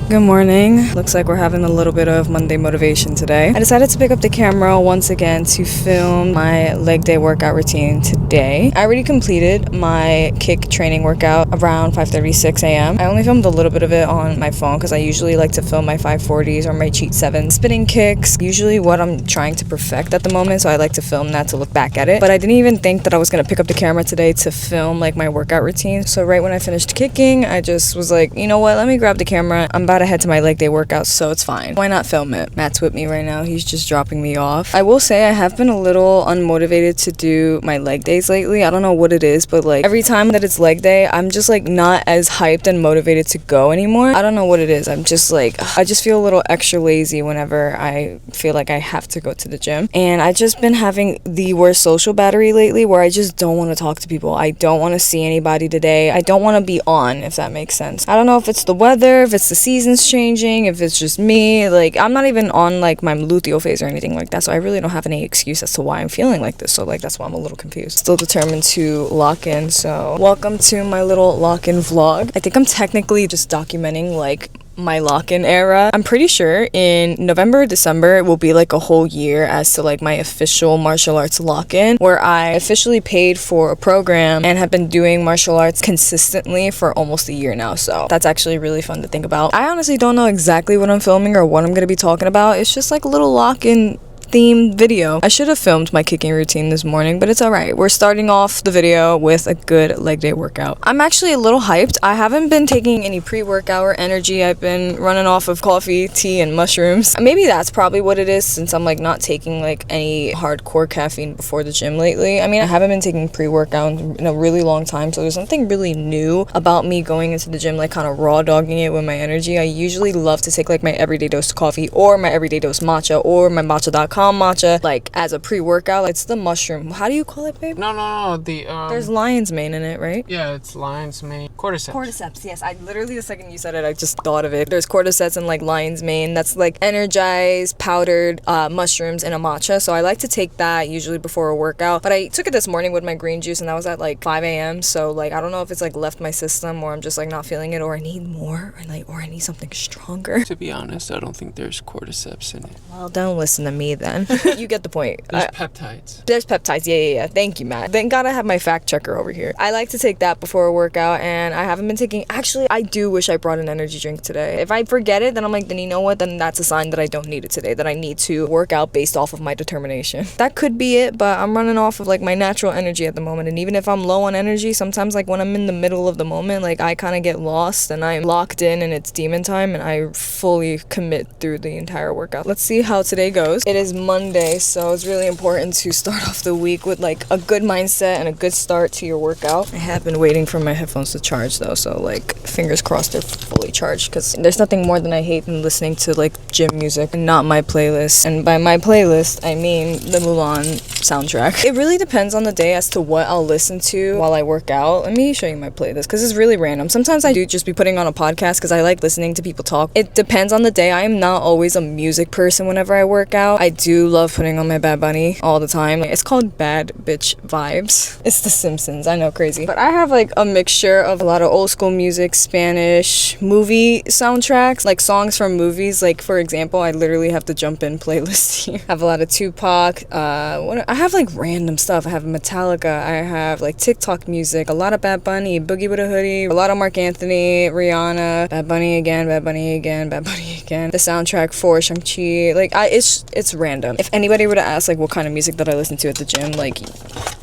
Good morning. Looks like we're having a little bit of Monday motivation today. I decided to pick up the camera once again to film my leg day workout routine today. I already completed my kick training workout around 5:36 a.m. I only filmed a little bit of it on my phone because I usually like to film my 540s or my cheat 7 spinning kicks. Usually what I'm trying to perfect at the moment, so I like to film that to look back at it. But I didn't even think that I was going to pick up the camera today to film like my workout routine. So right when I finished kicking, I just was like, you know what, let me grab the camera. I'm about to head to my leg day workout, so it's fine. Why not film it? Matt's with me right now. He's just dropping me off. I will say I have been a little unmotivated to do my leg days lately. I don't know what it is, but like every time that it's leg day, I'm just like not as hyped and motivated to go anymore. I don't know what it is. I'm just like, I just feel a little extra lazy whenever I feel like I have to go to the gym. And I just been having the worst social battery lately where I just don't want to talk to people. I don't want to see anybody today. I don't want to be on, if that makes sense. I don't know if it's the weather, if it's the seasons changing, if it's just me. Like, I'm not even on like my luteal phase or anything like that, so I really don't have any excuse as to why I'm feeling like this. So like that's why I'm a little confused. Still determined to lock in, so welcome to my little lock-in vlog. I think I'm technically just documenting like my lock-in era. I'm pretty sure in November, December, it will be like a whole year as to like my official martial arts lock-in, where I officially paid for a program and have been doing martial arts consistently for almost a year now. So that's actually really fun to think about. I honestly don't know exactly what I'm filming or what I'm going to be talking about. It's just like a little lock-in themed video. I should have filmed my kicking routine this morning, but it's alright. We're starting off the video with a good leg day workout. I'm actually a little hyped. I haven't been taking any pre-workout or energy. I've been running off of coffee, tea, and mushrooms. Maybe that's probably what it is, since I'm like not taking like any hardcore caffeine before the gym lately. I mean, I haven't been taking pre-workout in a really long time, so there's nothing really new about me going into the gym like kind of raw dogging it with my energy. I usually love to take like my everyday dose coffee or my everyday dose matcha or my matcha.com matcha like as a pre-workout. It's the mushroom. How do you call it, babe? No. There's lion's mane in it, right? Yeah, it's lion's mane. Cordyceps. Cordyceps, yes. I literally, the second you said it, I just thought of it. There's cordyceps and like lion's mane. That's like energized powdered mushrooms in a matcha. So I like to take that usually before a workout. But I took it this morning with my green juice, and that was at like 5 a.m. So like I don't know if it's like left my system or I'm just like not feeling it, or I need more, or I need something stronger. To be honest, I don't think there's cordyceps in it. Well, don't listen to me then. You get the point. There's peptides. There's peptides. Yeah. Thank you, Matt. Thank God I have my fact checker over here. I like to take that before a workout, and I haven't been taking... Actually, I do wish I brought an energy drink today. If I forget it, then I'm like, then you know what? Then that's a sign that I don't need it today, that I need to work out based off of my determination. That could be it, but I'm running off of like my natural energy at the moment. And even if I'm low on energy, sometimes like when I'm in the middle of the moment, like I kind of get lost and I'm locked in and it's demon time, and I fully commit through the entire workout. Let's see how today goes. It is Monday, so it's really important to start off the week with like a good mindset and a good start to your workout. I have been waiting for my headphones to charge though, so like fingers crossed they're fully charged, because there's nothing more than I hate than listening to like gym music and not my playlist. And by my playlist, I mean the Mulan soundtrack. It really depends on the day as to what I'll listen to while I work out. Let me show you my playlist, because it's really random. Sometimes I do just be putting on a podcast because I like listening to people talk. It depends on the day. I am not always a music person whenever I work out. I do love putting on my Bad Bunny all the time. It's called Bad Bitch Vibes. It's The Simpsons. I know, crazy. But I have like a mixture of a lot of old school music, Spanish, movie soundtracks, like songs from movies. Like for example, I literally have the jump in playlist here. I have a lot of Tupac. I have like random stuff. I have Metallica. I have like TikTok music. A lot of Bad Bunny, Boogie with a Hoodie. A lot of Mark Anthony, Rihanna, Bad Bunny again, Bad Bunny again, Bad Bunny again. The soundtrack for Shang-Chi. Like it's random. If anybody were to ask like what kind of music that I listen to at the gym, like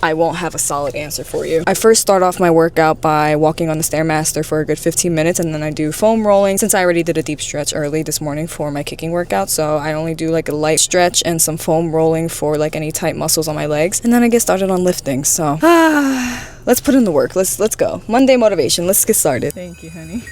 I won't have a solid answer for you. I first start off my workout by walking on the Stairmaster for a good 15 minutes, and then I do foam rolling, since I already did a deep stretch early this morning for my kicking workout. So I only do like a light stretch and some foam rolling for like any tight muscles on my legs, and then I get started on lifting. So let's put in the work. Let's go. Monday motivation. Let's get started. Thank you, honey.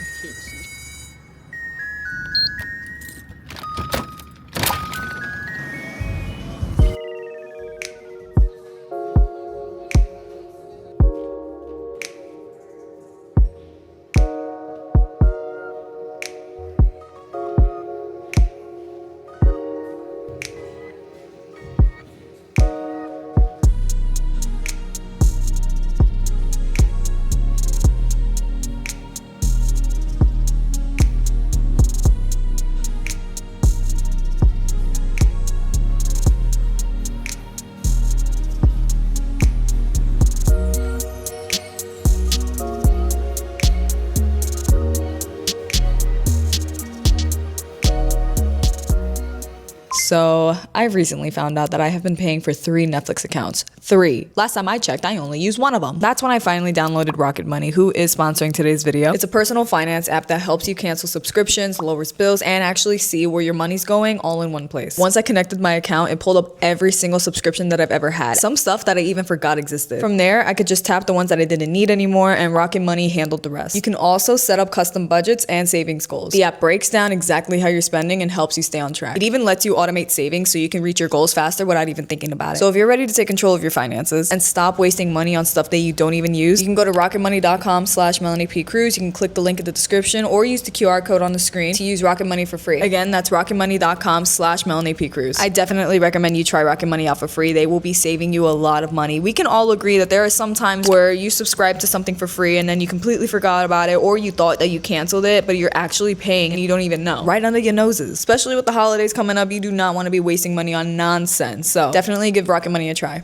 So I've recently found out that I have been paying for 3 Netflix accounts. 3. Last time I checked, I only used one of them. That's when I finally downloaded Rocket Money, who is sponsoring today's video. It's a personal finance app that helps you cancel subscriptions, lowers bills, and actually see where your money's going all in one place. Once I connected my account, it pulled up every single subscription that I've ever had. Some stuff that I even forgot existed. From there, I could just tap the ones that I didn't need anymore, and Rocket Money handled the rest. You can also set up custom budgets and savings goals. The app breaks down exactly how you're spending and helps you stay on track. It even lets you automate savings so you can reach your goals faster without even thinking about it. So if you're ready to take control of your finances and stop wasting money on stuff that you don't even use, you can go to rocketmoney.com/MelaniePCruz. You can click the link in the description or use the QR code on the screen to use Rocket Money for free. Again, that's rocketmoney.com/MelaniePCruz. I definitely recommend you try Rocket Money out for free. They will be saving you a lot of money. We can all agree that there are some times where you subscribe to something for free and then you completely forgot about it, or you thought that you canceled it, but you're actually paying and you don't even know. Right under your noses. Especially with the holidays coming up, you do not want to be wasting money on nonsense. So definitely give Rocket Money a try.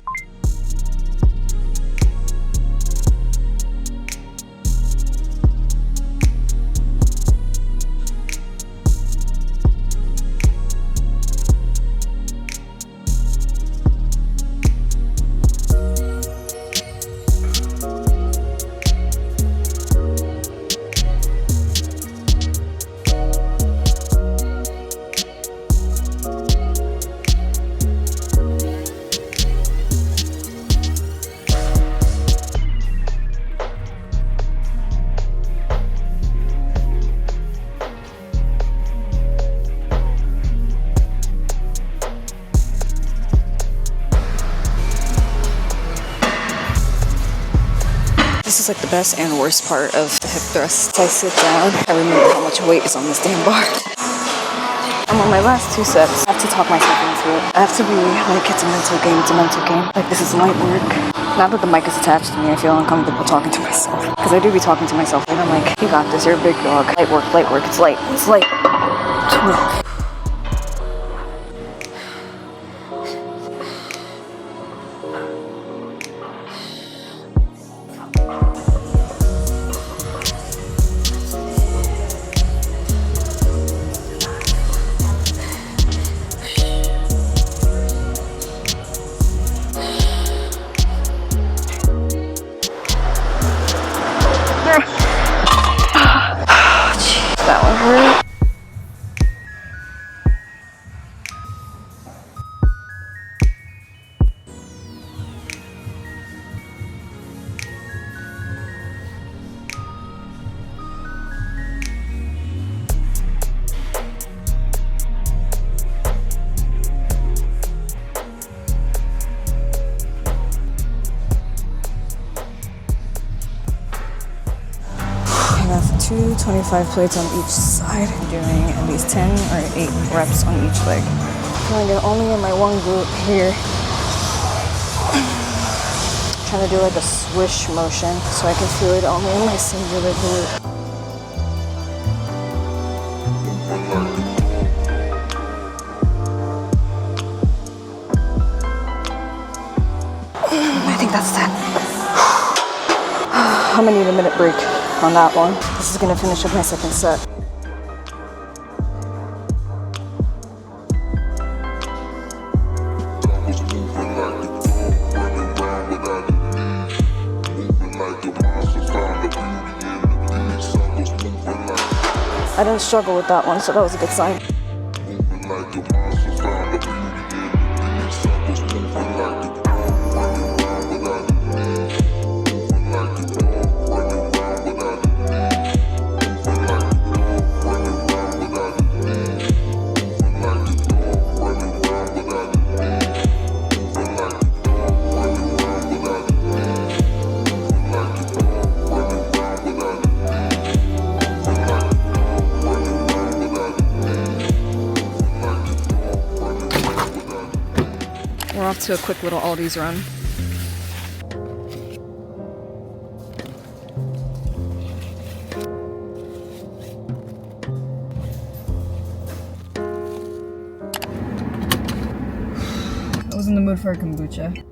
This is like the best and worst part of the hip thrust. So I sit down, I remember how much weight is on this damn bar. I'm on my last 2 sets. I have to talk myself into it. I have to be like, it's a mental game, it's a mental game. Like, this is light work. Now that the mic is attached to me, I feel uncomfortable talking to myself. Because I do be talking to myself and I'm like, you got this, you're a big dog. Light work, it's light. It's light. That one hurt. That's 225 plates on each side. I'm doing at least 10 or 8 reps on each leg. I'm trying to get only in my one glute here. Trying to do like a swish motion so I can feel it only in my singular glute. I think that's 10. I'm gonna need a minute break on that one. This is gonna finish up my second set. I didn't struggle with that one, so that was a good sign. We're off to a quick little Aldi's run. I was in the mood for a kombucha.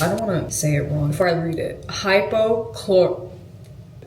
I don't want to say it wrong before I read it.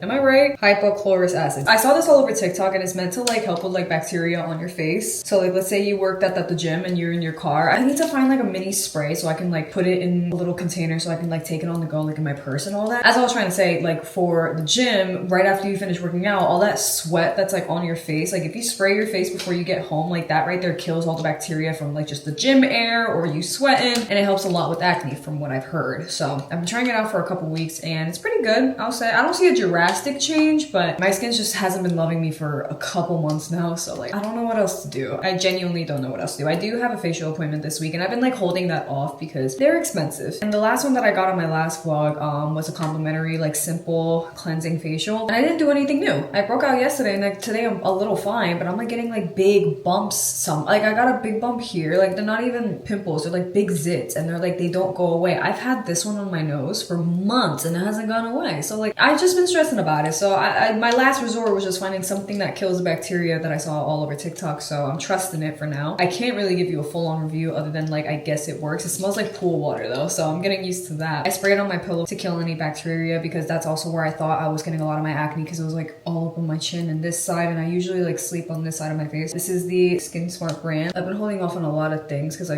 Am I right? Hypochlorous acid. I saw this all over TikTok and it's meant to like help with like bacteria on your face. So like let's say you worked at the gym and you're in your car. I need to find like a mini spray so I can like put it in a little container so I can like take it on the go like in my purse and all that. As I was trying to say, like for the gym, right after you finish working out, all that sweat that's like on your face, like if you spray your face before you get home, like that right there kills all the bacteria from like just the gym air or you sweating, and it helps a lot with acne from what I've heard. So I've been trying it out for a couple weeks and it's pretty good. I'll say I don't see a drastic change, but my skin just hasn't been loving me for a couple months now, so like I don't know what else to do. I genuinely don't know what else to do. I do have a facial appointment this week and I've been like holding that off because they're expensive. And the last one that I got on my last vlog was a complimentary like simple cleansing facial, and I didn't do anything new. I broke out yesterday and like today I'm a little fine, but I'm like getting like big bumps. Like I got a big bump here, like they're not even pimples, they're like big zits and they're like they don't go away. I've had this one on my nose for months and it hasn't gone away, so like I've just been stressing about it. So my last resort was just finding something that kills the bacteria that I saw all over TikTok, so I'm trusting it for now. I can't really give you a full-on review other than like I guess it works. It smells like pool water though, so I'm getting used to that. I spray it on my pillow to kill any bacteria because that's also where I thought I was getting a lot of my acne, because it was like all up on my chin and this side, and I usually like sleep on this side of my face. This is the Skin Smart brand. I've been holding off on a lot of things because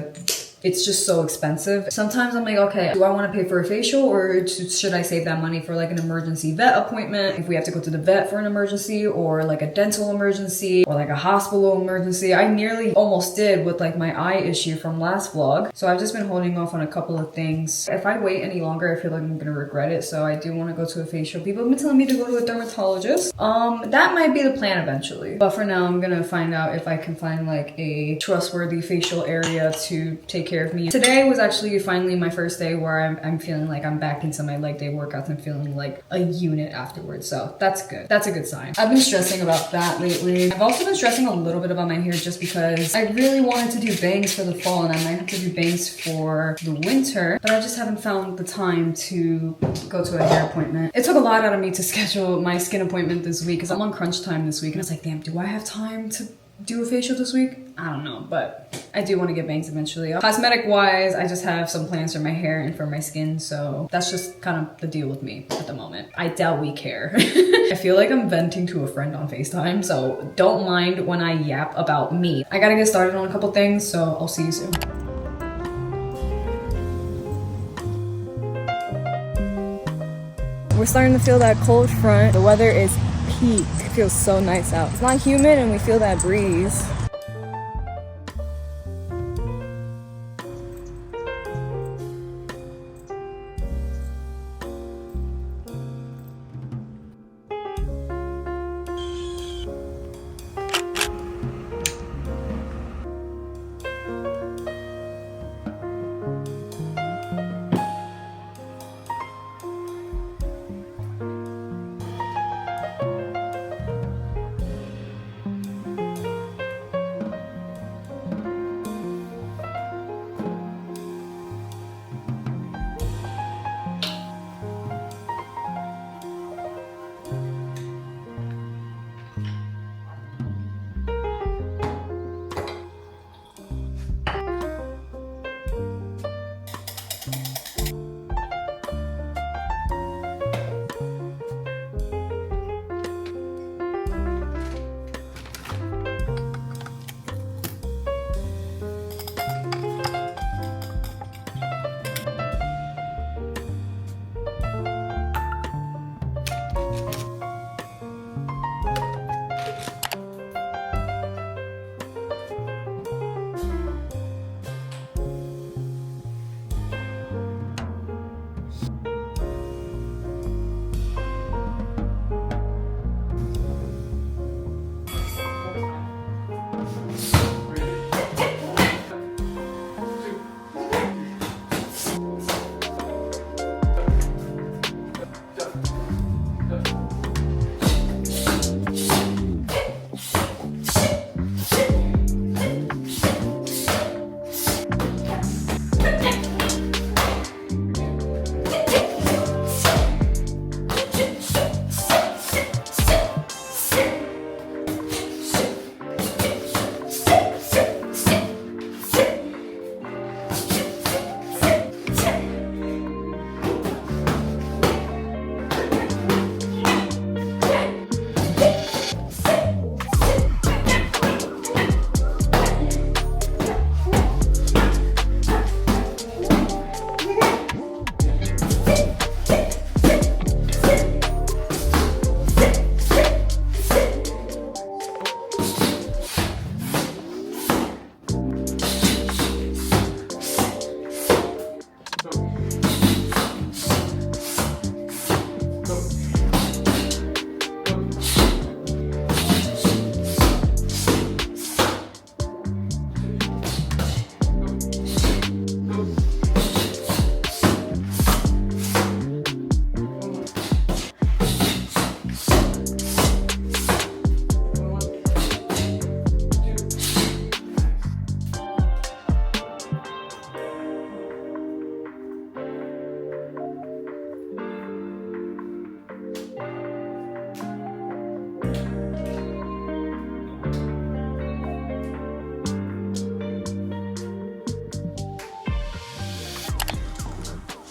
it's just so expensive. Sometimes I'm like, okay, do I want to pay for a facial or should I save that money for like an emergency vet appointment if we have to go to the vet for an emergency, or like a dental emergency or like a hospital emergency? I nearly almost did with like my eye issue from last vlog. So I've just been holding off on a couple of things. If I wait any longer, I feel like I'm gonna regret it. So I do want to go to a facial. People have been telling me to go to a dermatologist. That might be the plan eventually. But for now, I'm gonna find out if I can find like a trustworthy facial area to take care of me. Today was actually finally my first day where I'm feeling like I'm back into my leg day workouts and feeling like a unit afterwards. So that's good. That's a good sign. I've been stressing about that lately. I've also been stressing a little bit about my hair just because I really wanted to do bangs for the fall and I might have to do bangs for the winter, but I just haven't found the time to go to a hair appointment. It took a lot out of me to schedule my skin appointment this week because I'm on crunch time this week and I was like, damn, do I have time to do a facial this week? I don't know, but I do want to get bangs eventually. Cosmetic wise, I just have some plans for my hair and for my skin, so that's just kind of the deal with me at the moment. I doubt we care. I feel like I'm venting to a friend on FaceTime, so don't mind when I yap about me. I gotta get started on a couple things, so I'll see you soon. We're starting to feel that cold front. The weather is peak. It feels so nice out. It's not humid and we feel that breeze.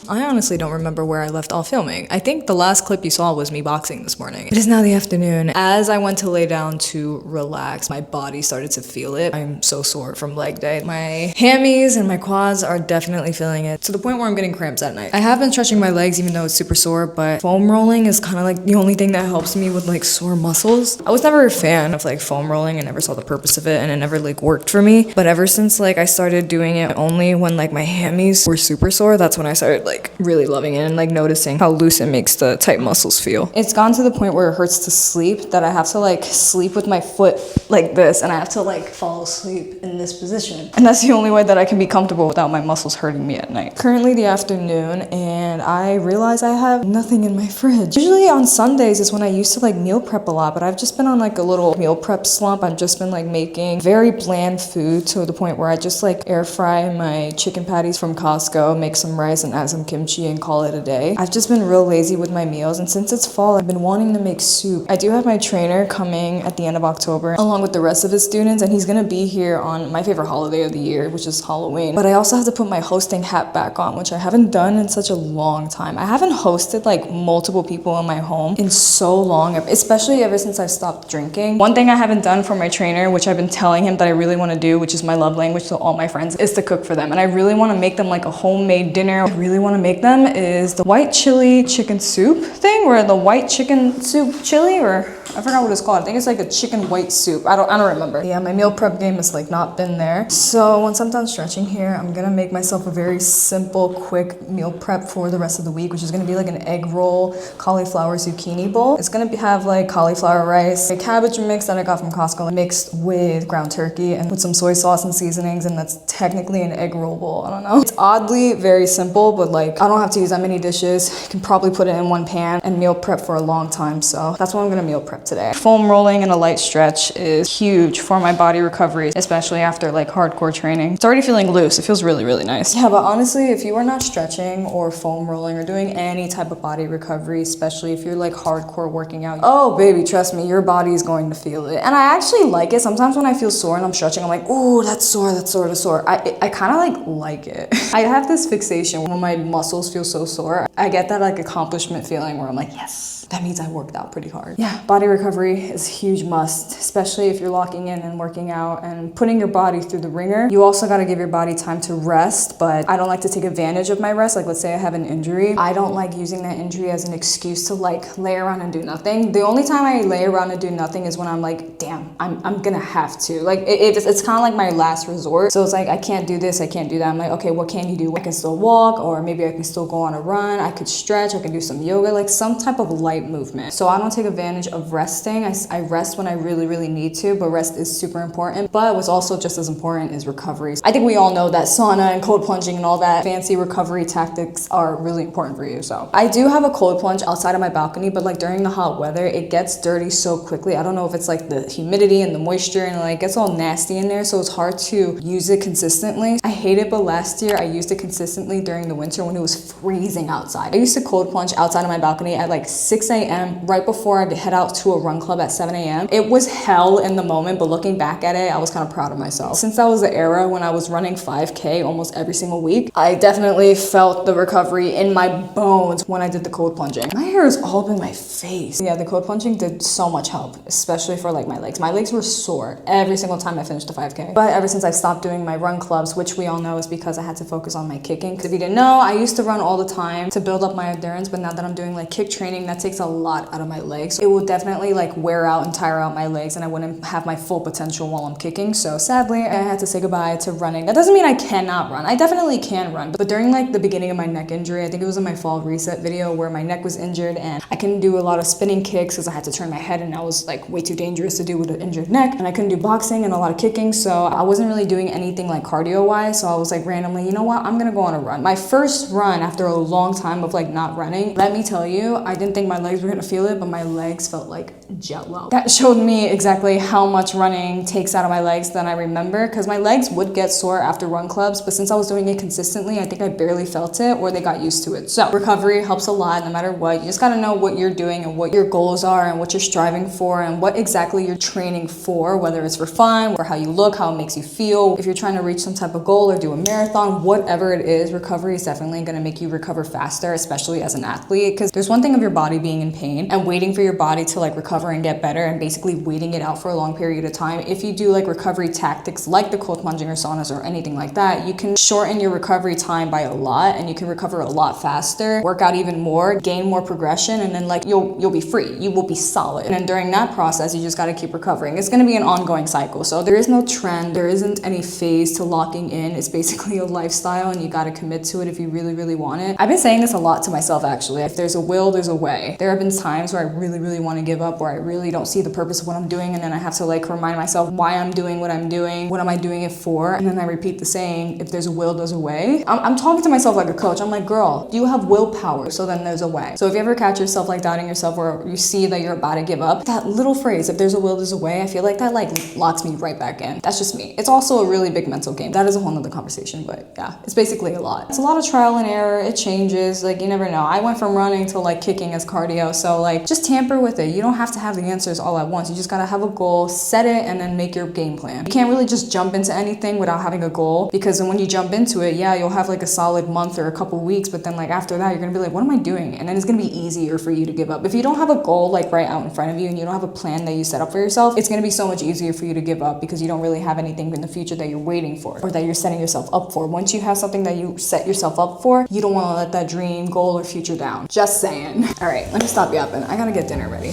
I honestly don't remember where I left off filming. I think the last clip you saw was me boxing this morning. It is now the afternoon. As I went to lay down to relax, my body started to feel it. I'm so sore from leg day. My hammies and my quads are definitely feeling it to the point where I'm getting cramps at night. I have been stretching my legs even though it's super sore, but foam rolling is kind of like the only thing that helps me with like sore muscles. I was never a fan of like foam rolling. I never saw the purpose of it and it never like worked for me. But ever since like I started doing it only when like my hammies were super sore, that's when I started like really loving it and like noticing how loose it makes the tight muscles feel. It's gone to the point where it hurts to sleep that I have to like sleep with my foot like this and I have to like fall asleep in this position. And that's the only way that I can be comfortable without my muscles hurting me at night. Currently the afternoon and I realize I have nothing in my fridge. Usually on Sundays is when I used to like meal prep a lot, but I've just been on like a little meal prep slump. I've just been like making very bland food to the point where I just like air fry my chicken patties from Costco, make some rice and add some kimchi and call it a day. I've just been real lazy with my meals, and since it's fall, I've been wanting to make soup. I do have my trainer coming at the end of October along with the rest of his students, and he's gonna be here on my favorite holiday of the year, which is Halloween. But I also have to put my hosting hat back on, which I haven't done in such a long time. I haven't hosted like multiple people in my home in so long, especially ever since I've stopped drinking. One thing I haven't done for my trainer, which I've been telling him that I really want to do, which is my love language to all my friends, is to cook for them. And I really want to make them like a homemade dinner. I really want to make them is the white chili chicken soup thing, or the white chicken soup chili, or I forgot what it's called. I think it's like a chicken white soup. I don't remember. Yeah, my meal prep game has like not been there. So once I'm done stretching here, I'm gonna make myself a very simple, quick meal prep for the rest of the week, which is gonna be like an egg roll, cauliflower zucchini bowl. It's gonna have like cauliflower rice, a cabbage mix that I got from Costco mixed with ground turkey and with some soy sauce and seasonings, and that's technically an egg roll bowl. I don't know. It's oddly very simple, but like I don't have to use that many dishes. You can probably put it in one pan and meal prep for a long time. So that's what I'm gonna meal prep today. Foam rolling and a light stretch is huge for my body recovery, especially after like hardcore training. It's already feeling loose. It feels really, really nice. Yeah, but honestly, if you are not stretching or foam rolling or doing any type of body recovery, especially if you're like hardcore working out, oh baby, trust me, your body is going to feel it. And I actually like it. Sometimes when I feel sore and I'm stretching, I'm like, ooh, that's sore, that's sore, that's sore. I kind of like it. I have this fixation when my muscles feel so sore. I get that like accomplishment feeling where I'm like, yes, that means I worked out pretty hard. Yeah, body recovery is a huge must, especially if you're locking in and working out and putting your body through the ringer. You also got to give your body time to rest, but I don't like to take advantage of my rest. Like let's say I have an injury. I don't like using that injury as an excuse to like lay around and do nothing. The only time I lay around and do nothing is when I'm like, damn, I'm gonna have to. Like it's kind of like my last resort. So it's like, I can't do this, I can't do that. I'm like, okay, what can you do? I can still walk, or maybe I can still go on a run. I could stretch, I can do some yoga, like some type of light movement. So I don't take advantage of resting. I rest when I really, really need to, but rest is super important. But what's also just as important is recovery. I think we all know that sauna and cold plunging and all that fancy recovery tactics are really important for you. So I do have a cold plunge outside of my balcony, but like during the hot weather, it gets dirty so quickly. I don't know if it's like the humidity and the moisture and like it gets all nasty in there. So it's hard to use it consistently. I hate it, but last year I used it consistently during the winter when it was freezing outside. I used to cold plunge outside of my balcony at like 6 a.m. right before I head out to a run club at 7 a.m. It was hell in the moment, but looking back at it, I was kind of proud of myself. Since that was the era when I was running 5K almost every single week, I definitely felt the recovery in my bones when I did the cold plunging. My hair is all up in my face. Yeah, the cold plunging did so much help, especially for like my legs. My legs were sore every single time I finished the 5K. But ever since I stopped doing my run clubs, which we all know is because I had to focus on my kicking. Because if you didn't know, I used to run all the time to build up my endurance, but now that I'm doing like kick training, that takes a lot out of my legs. It will definitely like wear out and tire out my legs, and I wouldn't have my full potential while I'm kicking. So sadly, I had to say goodbye to running. That doesn't mean I cannot run. I definitely can run. But during like the beginning of my neck injury, I think it was in my fall reset video where my neck was injured and I couldn't do a lot of spinning kicks because I had to turn my head and I was like way too dangerous to do with an injured neck. And I couldn't do boxing and a lot of kicking. So I wasn't really doing anything like cardio wise. So I was like randomly, you know what? I'm gonna go on a run. My first run after a long time of like not running, let me tell you, I didn't think my legs were gonna feel it, but my legs felt like jello. That showed me exactly how much running takes out of my legs than I remember, because my legs would get sore after run clubs, but since I was doing it consistently, I think I barely felt it, or they got used to it. So recovery helps a lot no matter what. You just gotta know what you're doing and what your goals are and what you're striving for and what exactly you're training for, whether it's for fun or how you look, how it makes you feel. If you're trying to reach some type of goal or do a marathon, whatever it is, recovery is definitely gonna make you recover faster, especially as an athlete, because there's one thing of your body being in pain and waiting for your body to like recover and get better and basically waiting it out for a long period of time. If you do like recovery tactics like the cold plunging or saunas or anything like that, you can shorten your recovery time by a lot and you can recover a lot faster, work out even more, gain more progression, and then like you'll be free. You will be solid. And then during that process, you just got to keep recovering. It's going to be an ongoing cycle. So there is no trend. There isn't any phase to locking in. It's basically a lifestyle and you got to commit to it if you really, really want it. I've been saying this a lot to myself actually. If there's a will, there's a way. There have been times where I really, really want to give up, where I really don't see the purpose of what I'm doing, and then I have to like remind myself why I'm doing what I'm doing, what am I doing it for, and then I repeat the saying, if there's a will, there's a way. I'm talking to myself like a coach. I'm like, girl, do you have willpower? So then there's a way. So if you ever catch yourself like doubting yourself or you see that you're about to give up, that little phrase, if there's a will, there's a way, I feel like that like locks me right back in. That's just me. It's also a really big mental game. That is a whole nother conversation, but yeah, it's basically a lot. It's a lot of trial and error. It changes. Like you never know. I went from running to like kicking as cardio. So like just tamper with it. You don't have to have the answers all at once. You just gotta have a goal, set it, and then make your game plan. You can't really just jump into anything without having a goal, because then when you jump into it, yeah, you'll have like a solid month or a couple weeks, but then like after that, you're gonna be like, what am I doing? And then it's gonna be easier for you to give up. If you don't have a goal like right out in front of you and you don't have a plan that you set up for yourself, it's gonna be so much easier for you to give up because you don't really have anything in the future that you're waiting for or that you're setting yourself up for. Once you have something that you set yourself up for, you don't wanna let that dream, goal, or future down. Just saying. All right, let me stop yapping. I gotta get dinner ready.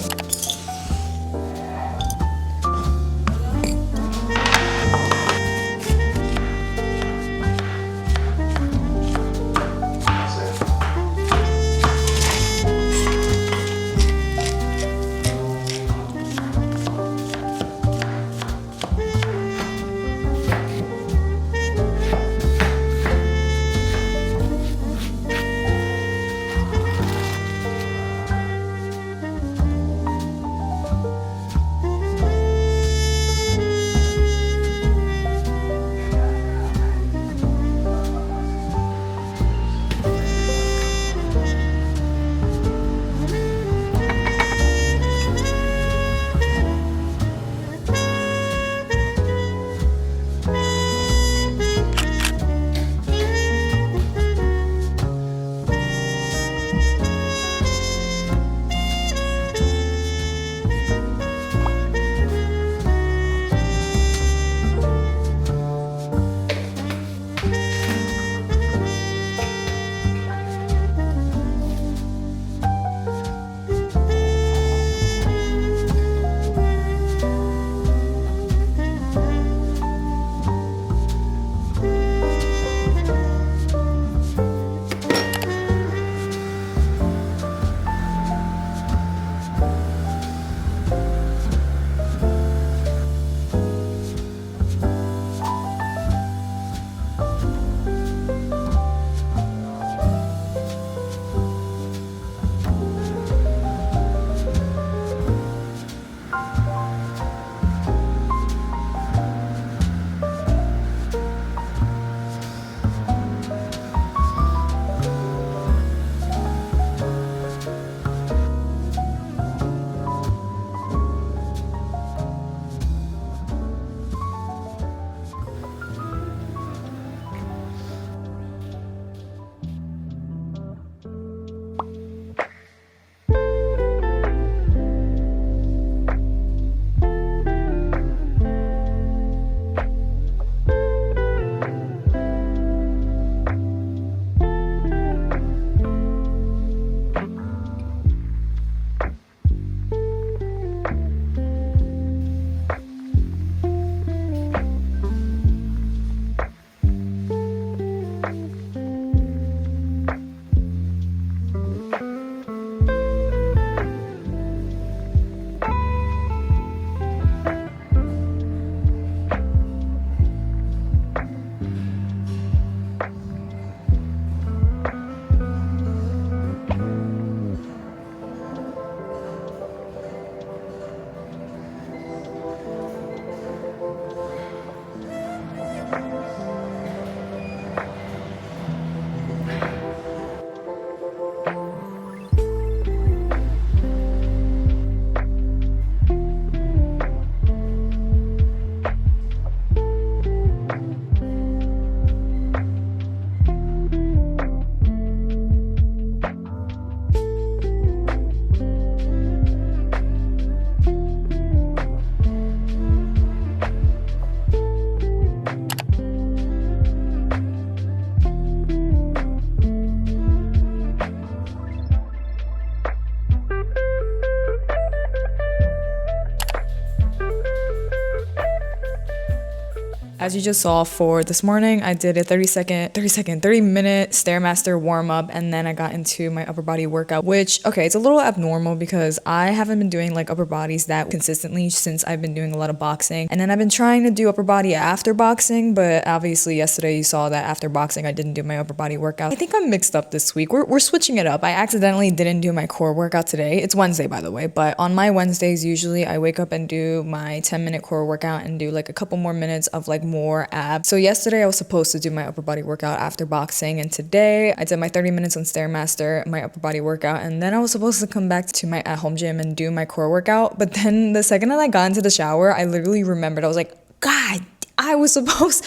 As you just saw for this morning, I did a 30-minute Stairmaster warm-up, and then I got into my upper body workout, which, okay, it's a little abnormal because I haven't been doing like upper bodies that consistently since I've been doing a lot of boxing. And then I've been trying to do upper body after boxing, but obviously yesterday you saw that after boxing I didn't do my upper body workout. I think I'm mixed up this week. We're switching it up. I accidentally didn't do my core workout today. It's Wednesday, by the way, but on my Wednesdays usually I wake up and do my 10-minute core workout and do like a couple more minutes of like more abs. So yesterday I was supposed to do my upper body workout after boxing, and today I did my 30 minutes on Stairmaster, my upper body workout, and then I was supposed to come back to my at-home gym and do my core workout. But then the second that I got into the shower, I literally remembered. I was like, God, I was supposed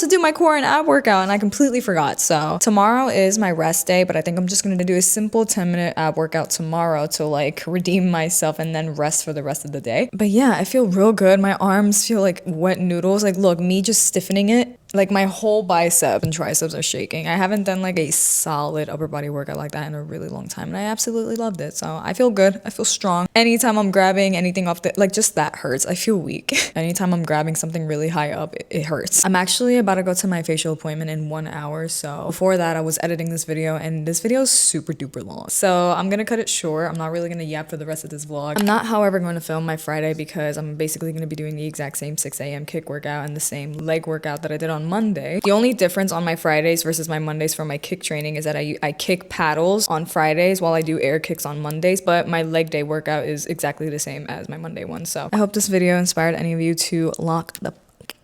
to do my core and ab workout, and I completely forgot. So tomorrow is my rest day, but I think I'm just gonna do a simple 10-minute ab workout tomorrow to like redeem myself and then rest for the rest of the day. But yeah, I feel real good. My arms feel like wet noodles. Like, look, me just stiffening it, like my whole bicep and triceps are shaking. I haven't done like a solid upper body workout like that in a really long time, and I absolutely loved it. So I feel good. I feel strong. Anytime I'm grabbing anything off the, like, just that hurts. I feel weak. Anytime I'm grabbing something really high up, it hurts. I'm actually about to go to my facial appointment in 1 hour. So before that, I was editing this video, and this video is super duper long. So I'm gonna cut it short. I'm not really gonna yap for the rest of this vlog. I'm not, however, going to film my Friday because I'm basically gonna be doing the exact same 6 a.m. kick workout and the same leg workout that I did on Monday. The only difference on my Fridays versus my Mondays for my kick training is that I kick paddles on Fridays while I do air kicks on Mondays, but my leg day workout is exactly the same as my Monday one. So I hope this video inspired any of you to lock the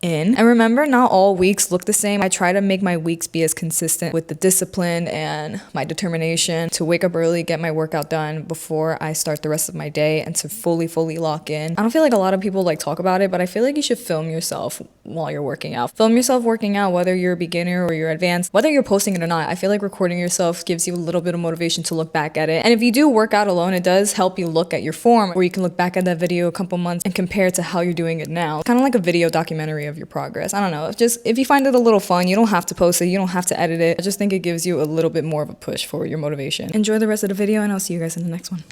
in. And remember, not all weeks look the same. I try to make my weeks be as consistent with the discipline and my determination to wake up early, get my workout done before I start the rest of my day, and to fully lock in. I don't feel like a lot of people like talk about it, but I feel like you should film yourself while you're working out. Film yourself working out, whether you're a beginner or you're advanced, whether you're posting it or not. I feel like recording yourself gives you a little bit of motivation to look back at it. And if you do work out alone, it does help you look at your form, where you can look back at that video a couple months and compare it to how you're doing it now. Kind of like a video documentary of your progress. I don't know. If you find it a little fun, you don't have to post it, you don't have to edit it. I just think it gives you a little bit more of a push for your motivation. Enjoy the rest of the video, and I'll see you guys in the next one.